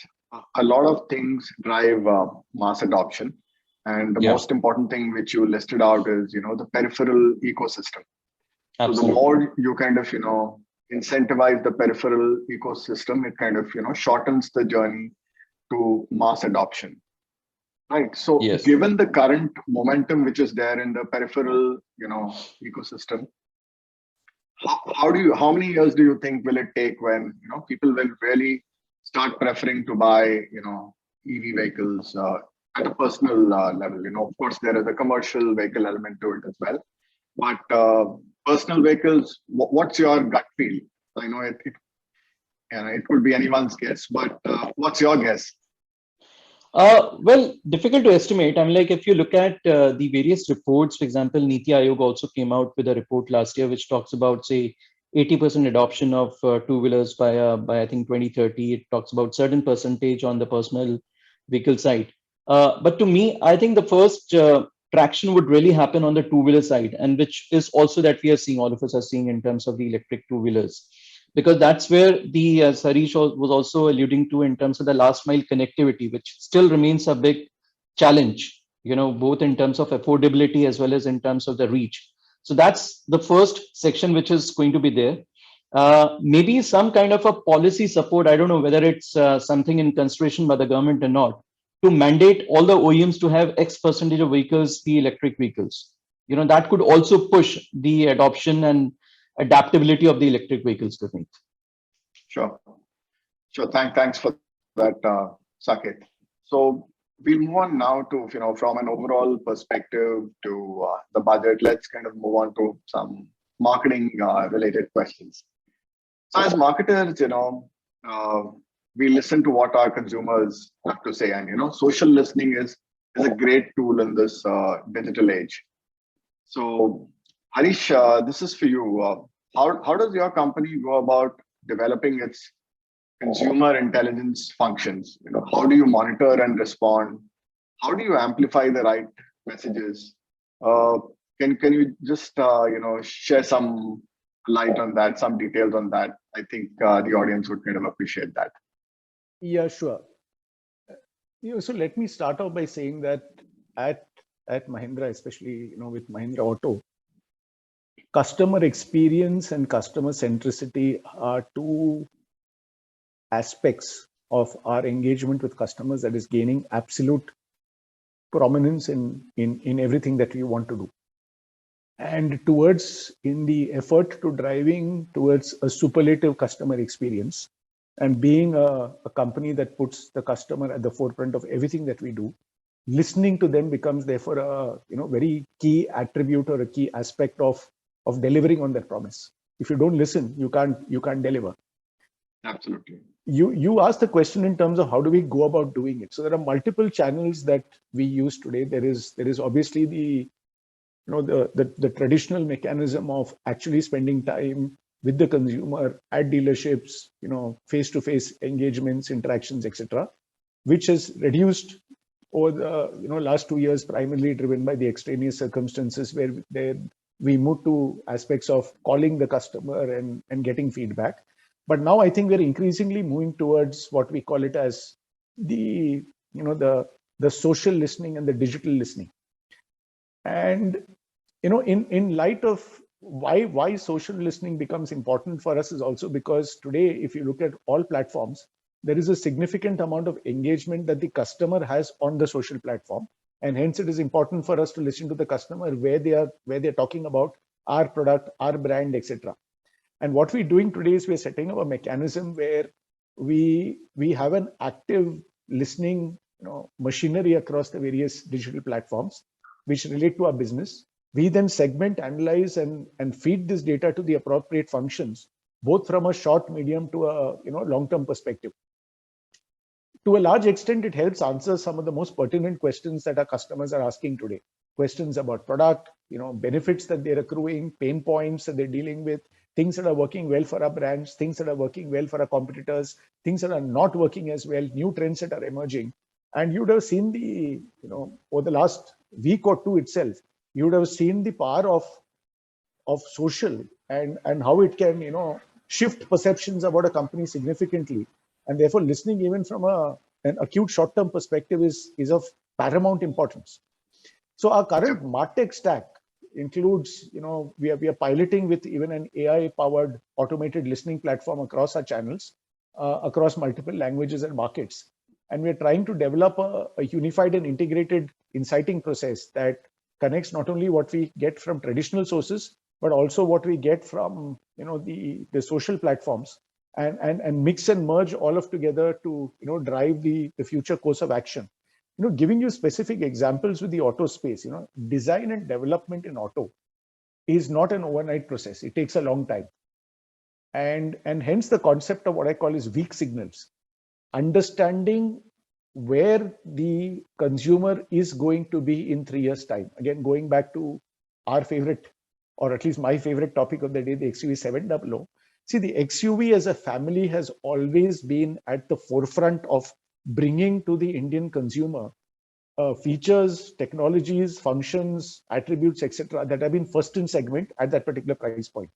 a lot of things drive mass adoption, and the most important thing which you listed out is the peripheral ecosystem. Absolutely. So the more you kind of incentivize the peripheral ecosystem, it kind of shortens the journey to mass adoption, right? So given the current momentum which is there in the peripheral ecosystem, how many years do you think will it take when people will really start preferring to buy EV vehicles at a personal level? Of course there is a commercial vehicle element to it as well, but personal vehicles, what's your gut feel? I know it could be anyone's guess, but what's your guess? Well, difficult to estimate. I mean, like if you look at the various reports, for example, Niti Aayog also came out with a report last year which talks about, say, 80% adoption of two-wheelers by I think 2030. It talks about certain percentage on the personal vehicle side. But to me, I think the first traction would really happen on the two-wheeler side, and which is also that we are seeing, all of us are seeing in terms of the electric two-wheelers. Because that's where the Sarish was also alluding to in terms of the last mile connectivity, which still remains a big challenge, both in terms of affordability as well as in terms of the reach. So that's the first section which is going to be there. Maybe some kind of a policy support. I don't know whether it's something in consideration by the government or not, to mandate all the OEMs to have X percentage of vehicles be electric vehicles. that could also push the adoption and adaptability of the electric vehicles to me. Sure. Sure. Thanks for that, Saket. So we'll move on now to, from an overall perspective to the budget. Let's kind of move on to some marketing related questions. So as marketers, we listen to what our consumers have to say, and social listening is a great tool in this digital age. So Harish, this is for you. How does your company go about developing its consumer intelligence functions? How do you monitor and respond? How do you amplify the right messages? Can you just share some light on that, some details on that? I think the audience would kind of appreciate that. Yeah, sure. So let me start off by saying that at Mahindra, especially with Mahindra Auto, customer experience and customer centricity are two aspects of our engagement with customers that is gaining absolute prominence in everything that we want to do. And in the effort to driving towards a superlative customer experience and being a company that puts the customer at the forefront of everything that we do, listening to them becomes therefore a very key attribute or a key aspect of delivering on that promise. If you don't listen, you can't deliver. Absolutely. You asked the question in terms of how do we go about doing it. So there are multiple channels that we use today. There is obviously the traditional mechanism of actually spending time with the consumer at dealerships, face-to-face engagements, interactions, etc., which has reduced over the last 2 years, primarily driven by the extraneous circumstances where we moved to aspects of calling the customer and getting feedback. But now I think we're increasingly moving towards what we call it as the social listening and the digital listening. And in light of why social listening becomes important for us is also because today, if you look at all platforms, there is a significant amount of engagement that the customer has on the social platform. And hence it is important for us to listen to the customer where they're talking about our product, our brand, etc. And what we're doing today is we're setting up a mechanism where we have an active listening machinery across the various digital platforms which relate to our business. We then segment, analyze, and feed this data to the appropriate functions, both from a short, medium to a long-term perspective. To a large extent, it helps answer some of the most pertinent questions that our customers are asking today. Questions about product, benefits that they're accruing, pain points that they're dealing with, things that are working well for our brands, things that are working well for our competitors, things that are not working as well, new trends that are emerging. And you would have seen over the last week or two itself, you would have seen the power of social and how it can, shift perceptions about a company significantly. And therefore, listening even from an acute short-term perspective is of paramount importance. So our current MarTech stack includes, we are piloting with even an AI-powered automated listening platform across our channels, across multiple languages and markets. And we're trying to develop a unified and integrated inciting process that connects not only what we get from traditional sources, but also what we get from the social platforms and mix and merge all of together to drive the future course of action. Giving you specific examples with the auto space, design and development in auto is not an overnight process. It takes a long time. And hence the concept of what I call is weak signals. Understanding where the consumer is going to be in 3 years' time. Again, going back to our favorite, or at least my favorite topic of the day, the XUV700. See, the XUV as a family has always been at the forefront of bringing to the Indian consumer features, technologies, functions, attributes, etc., that have been first in segment at that particular price point.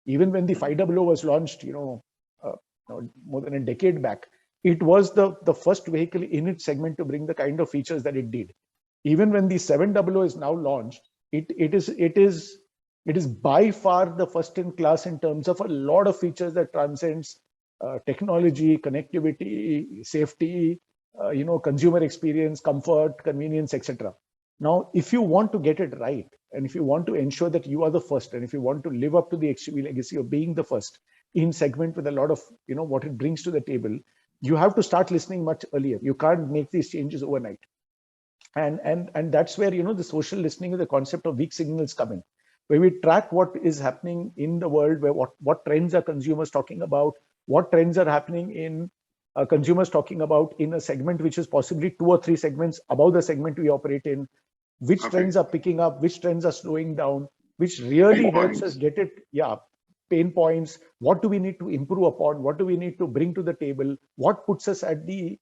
Even when the 500 was launched, more than a decade back, it was the first vehicle in its segment to bring the kind of features that it did. Even when the 700 is now launched, it is by far the first in class in terms of a lot of features that transcends technology, connectivity, safety, consumer experience, comfort, convenience, etc. Now, if you want to get it right, and if you want to ensure that you are the first, and if you want to live up to the XUV legacy of being the first in segment with a lot of, what it brings to the table, you have to start listening much earlier. You can't make these changes overnight. And that's where, the social listening, the concept of weak signals come in, where we track what is happening in the world, where what trends are consumers talking about, what trends are happening in consumers talking about in a segment which is possibly 2 or 3 segments above the segment we operate in, which trends are picking up, which trends are slowing down, which really helps us get it. Pain points. What do we need to improve upon? What do we need to bring to the table? What puts us at the,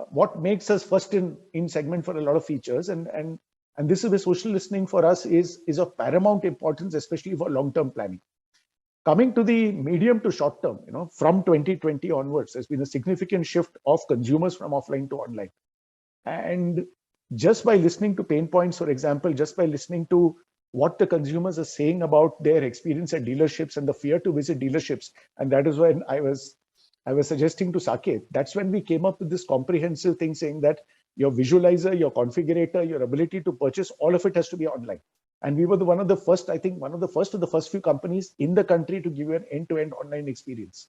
what makes us first in segment for a lot of features? And this is where social listening for us is of paramount importance, especially for long-term planning. Coming to the medium to short term, from 2020 onwards, there's been a significant shift of consumers from offline to online. And just by listening to pain points, for example, just by listening to what the consumers are saying about their experience at dealerships and the fear to visit dealerships, and that is when I was suggesting to Saket, that's when we came up with this comprehensive thing saying that your visualizer, your configurator, your ability to purchase, all of it has to be online. And we were one of the first of the first few companies in the country to give you an end-to-end online experience.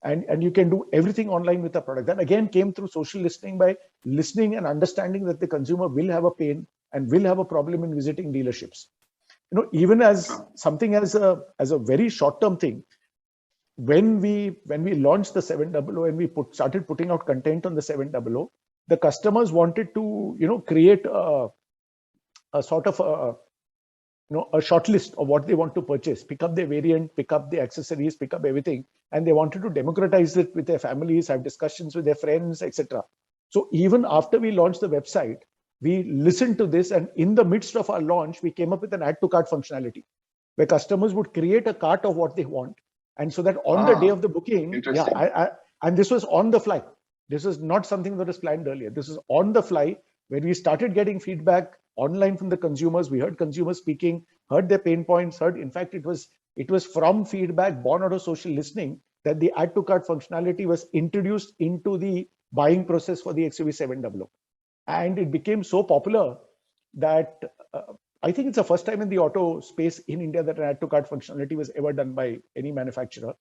And you can do everything online with the product. That again came through social listening, by listening and understanding that the consumer will have a pain and will have a problem in visiting dealerships. Even as something as a very short-term thing, when we launched the 700 and we started putting out content on the 700, the customers wanted to create a sort of a short list of what they want to purchase, pick up their variant, pick up the accessories, pick up everything, and they wanted to democratize it with their families, have discussions with their friends, etc. So even after we launched the website, we listened to this, and in the midst of our launch, we came up with an add to cart functionality where customers would create a cart of what they want. And so that on the day of the booking, and this was on the fly. This is not something that was planned earlier. This is on the fly. When we started getting feedback online from the consumers, we heard consumers speaking, heard their pain points, in fact, it was from feedback born out of social listening that the add to cart functionality was introduced into the buying process for the XUV 700. And it became so popular that I think it's the first time in the auto space in India that an add to cart functionality was ever done by any manufacturer.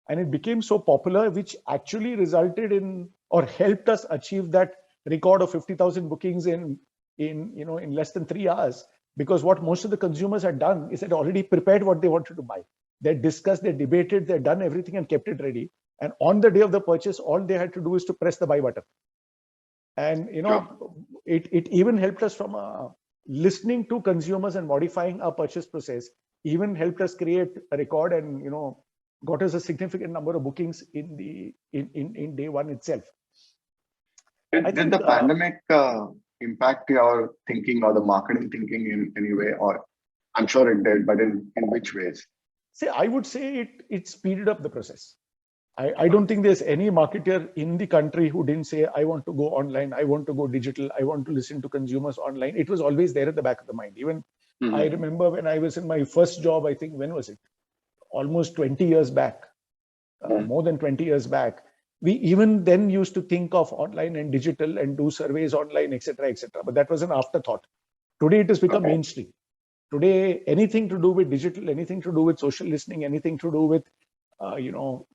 And it became so popular, which actually resulted in or helped us achieve that record of 50,000 bookings in less than 3 hours. Because what most of the consumers had done is they'd already prepared what they wanted to buy. They discussed, they debated, they'd done everything and kept it ready. And on the day of the purchase, all they had to do is to press the buy button. And it even helped us from listening to consumers and modifying our purchase process, even helped us create a record and got us a significant number of bookings in day one itself. Did the pandemic impact your thinking or the marketing thinking in any way? Or I'm sure it did, but in which ways? I would say it speeded up the process. I don't think there's any marketer in the country who didn't say, I want to go online, I want to go digital, I want to listen to consumers online. It was always there at the back of the mind. Even I remember when I was in my first job, I think, when was it? Almost 20 years back, more than 20 years back. We even then used to think of online and digital and do surveys online, etc., etc. But that was an afterthought. Today, it has become mainstream. Today, anything to do with digital, anything to do with social listening, anything to do with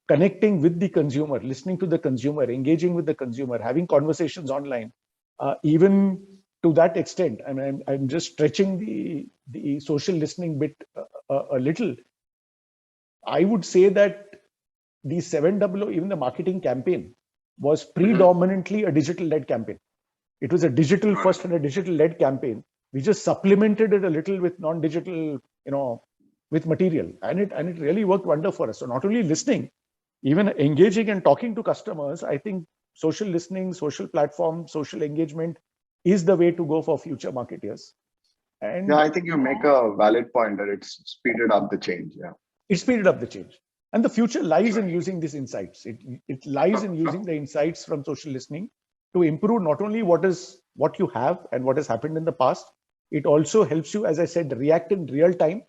connecting with the consumer, listening to the consumer, engaging with the consumer, having conversations online, even to that extent. And I'm just stretching the social listening bit a little. I would say that the 700, even the marketing campaign, was predominantly a digital-led campaign. It was a digital first and a digital-led campaign. We just supplemented it a little with non-digital, with material, and it really worked wonder for us. So not only listening, even engaging and talking to customers, I think social listening, social platform, social engagement is the way to go for future marketers. And I think you make a valid point that it's speeded up the change. It speeded up the change. And the future lies in using these insights. It lies in using the insights from social listening to improve not only what you have and what has happened in the past. It also helps you, as I said, react in real time.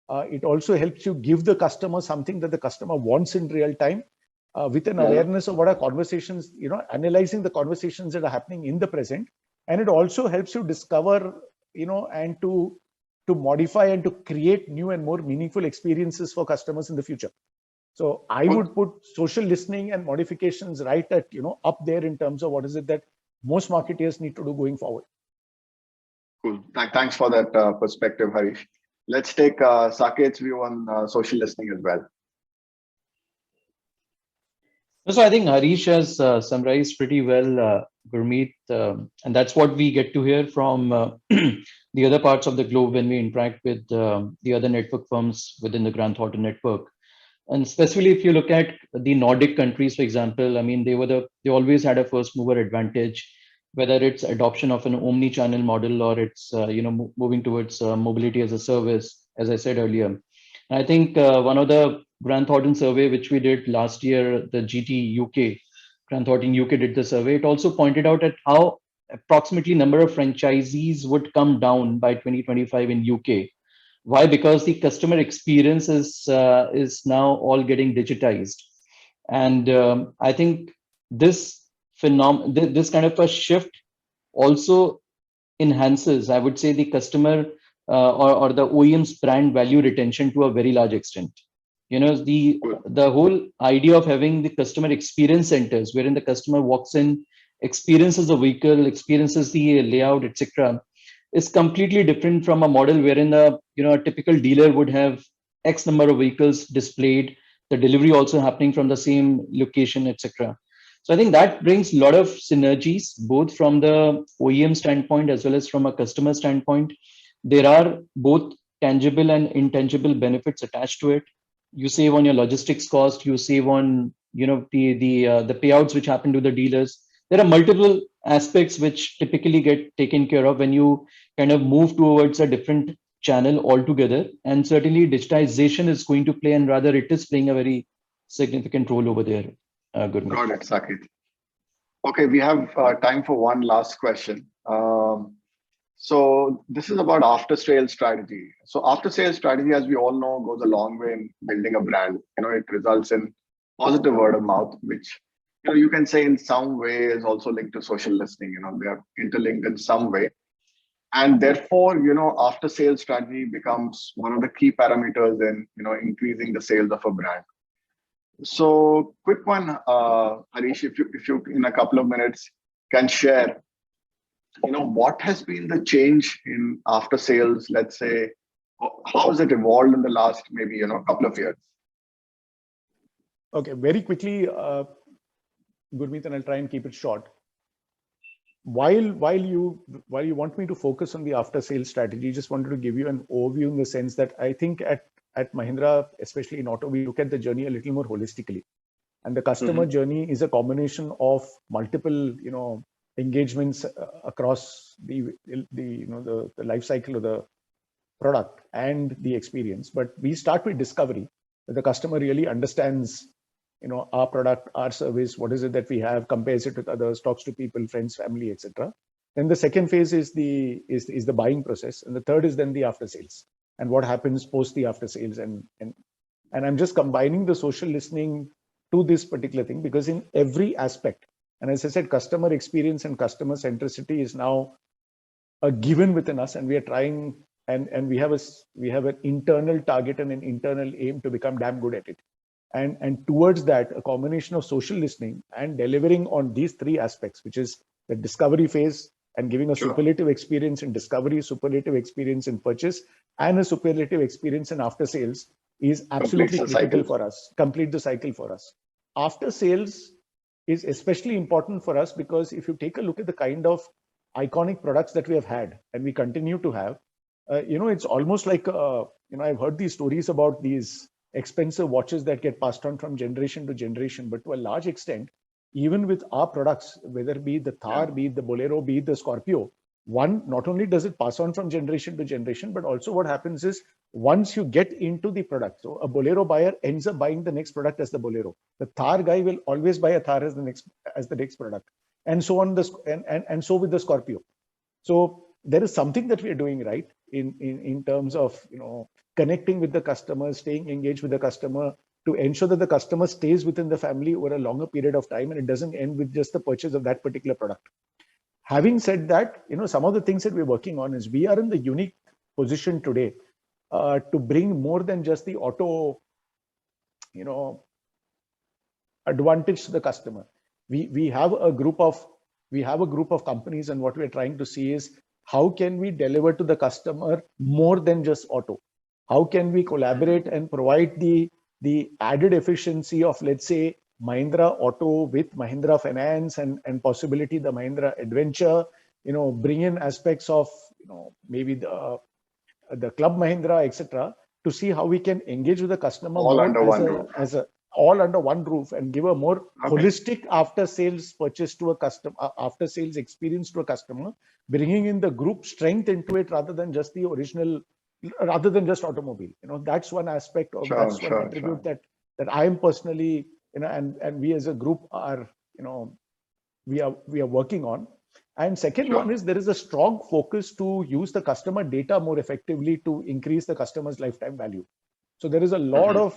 It also helps you give the customer something that the customer wants in real time, with an awareness of what are conversations, analyzing the conversations that are happening in the present. And it also helps you discover, and to to modify and to create new and more meaningful experiences for customers in the future. So I would put social listening and modifications right at, up there in terms of what is it that most marketeers need to do going forward. Cool. Thanks for that perspective, Harish. Let's take Saket's view on social listening as well. So I think Harish has summarized pretty well, Gurmeet, and that's what we get to hear from the other parts of the globe when we interact with the other network firms within the Grant Thornton network. And especially if you look at the Nordic countries, for example, I mean, they always had a first mover advantage, whether it's adoption of an omni-channel model or it's moving towards mobility as a service, as I said earlier. And I think one of the Grant Thornton survey, which we did last year, the GT UK, Grant Thornton UK did the survey. It also pointed out at how approximately number of franchisees would come down by 2025 in UK. Why? Because the customer experience is now all getting digitized, and I think this this kind of a shift also enhances, I would say, the customer or the OEM's brand value retention to a very large extent. The whole idea of having the customer experience centers, wherein the customer walks in, experiences the vehicle, experiences the layout, etc., is completely different from a model wherein a typical dealer would have X number of vehicles displayed, the delivery also happening from the same location, etc. So I think that brings a lot of synergies, both from the OEM standpoint as well as from a customer standpoint. There are both tangible and intangible benefits attached to it. You save on your logistics cost, you save on the payouts which happen to the dealers. There are multiple aspects which typically get taken care of when you kind of move towards a different channel altogether. And certainly digitization is going to play, and rather it is playing a very significant role over there. Good. Got it, Saket. Okay, we have time for one last question. So this is about after-sales strategy. So after-sales strategy, as we all know, goes a long way in building a brand. It results in positive word of mouth, which you can say in some way is also linked to social listening. They are interlinked in some way, and therefore, after sales strategy becomes one of the key parameters in increasing the sales of a brand. So, quick one, Harish, if you in a couple of minutes can share, what has been the change in after sales? Let's say, how has it evolved in the last maybe couple of years? Okay, very quickly. Gurmeet, and I'll try and keep it short. While you want me to focus on the after sales strategy, just wanted to give you an overview in the sense that I think at Mahindra, especially in auto, we look at the journey a little more holistically, and the customer journey is a combination of multiple engagements across the life cycle of the product and the experience. But we start with discovery, that the customer really understands our product, our service, what is it that we have, compares it with others, talks to people, friends, family, etc. Then the second phase is the buying process, and the third is then the after sales and what happens post the after sales. And I'm just combining the social listening to this particular thing, because in every aspect, and as I said, customer experience and customer centricity is now a given within us, and we are trying, and we have an internal target and an internal aim to become damn good at it. And towards that, a combination of social listening and delivering on these three aspects, which is the discovery phase and giving a superlative experience in discovery, superlative experience in purchase, and a superlative experience in after sales, is absolutely critical for us. Complete the cycle for us. After sales is especially important for us because if you take a look at the kind of iconic products that we have had and we continue to have, it's almost like, I've heard these stories about these expensive watches that get passed on from generation to generation, but to a large extent, even with our products, whether it be the Thar, be it the Bolero, be it the Scorpio, one, not only does it pass on from generation to generation, but also what happens is once you get into the product, so a Bolero buyer ends up buying the next product as the Bolero. The Thar guy will always buy a Thar as the next product, and so on. And so with the Scorpio. So there is something that we are doing right in terms of connecting with the customer, staying engaged with the customer, to ensure that the customer stays within the family over a longer period of time, and it doesn't end with just the purchase of that particular product. Having said that, some of the things that we're working on is we are in the unique positioned today to bring more than just the auto, advantage to the customer. We have a group of companies, and what we're trying to see is how can we deliver to the customer more than just auto? How can we collaborate and provide the added efficiency of, let's say, Mahindra Auto with Mahindra Finance and possibility the Mahindra Adventure, bring in aspects of, maybe the Club Mahindra, etc., to see how we can engage with the customer all under one roof. All under one roof, and give a more holistic after-sales purchase to a customer, after-sales experience to a customer, bringing in the group strength into it rather than just the original, rather than just automobile. That's one aspect of that's one attribute that I am personally, and we as a group are, we are working on. And second one is there is a strong focus to use the customer data more effectively to increase the customer's lifetime value. So there is a lot of,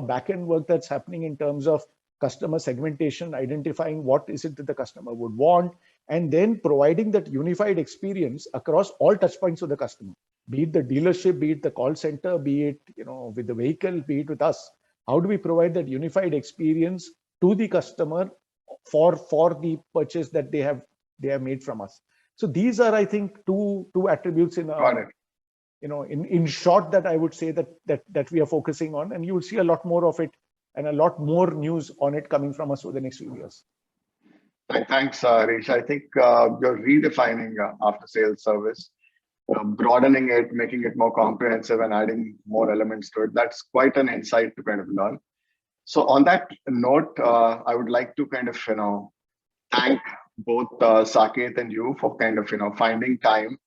back-end work that's happening in terms of customer segmentation, identifying what is it that the customer would want, and then providing that unified experience across all touch points of the customer, be it the dealership, be it the call center, be it, with the vehicle, be it with us. How do we provide that unified experience to the customer for the purchase that they have made from us? So these are, I think, two attributes in short, that I would say that we are focusing on, and you will see a lot more of it and a lot more news on it coming from us over the next few years. Thanks, Rish. I think you're redefining after-sales service, broadening it, making it more comprehensive, and adding more elements to it. That's quite an insight to kind of learn. So on that note, I would like to kind of, thank both Saket and you for kind of, finding time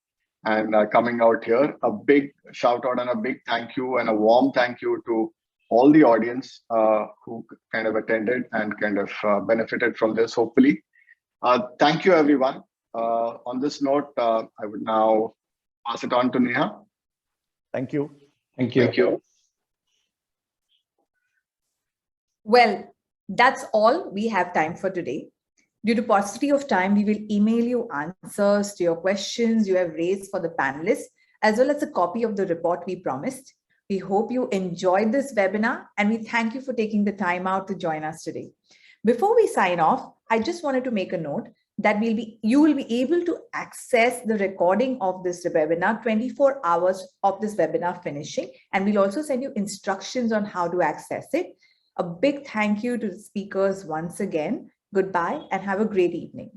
and coming out here. A big shout out and a big thank you and a warm thank you to all the audience who kind of attended and kind of benefited from this, hopefully. Thank you, everyone. On this note, I would now pass it on to Neha. Thank you. Thank you. Thank you. Well, that's all we have time for today. Due to paucity of time, we will email you answers to your questions you have raised for the panelists, as well as a copy of the report we promised. We hope you enjoyed this webinar, and we thank you for taking the time out to join us today. Before we sign off, I just wanted to make a note that you will be able to access the recording of this webinar 24 hours of this webinar finishing, and we'll also send you instructions on how to access it. A big thank you to the speakers once again. Goodbye and have a great evening.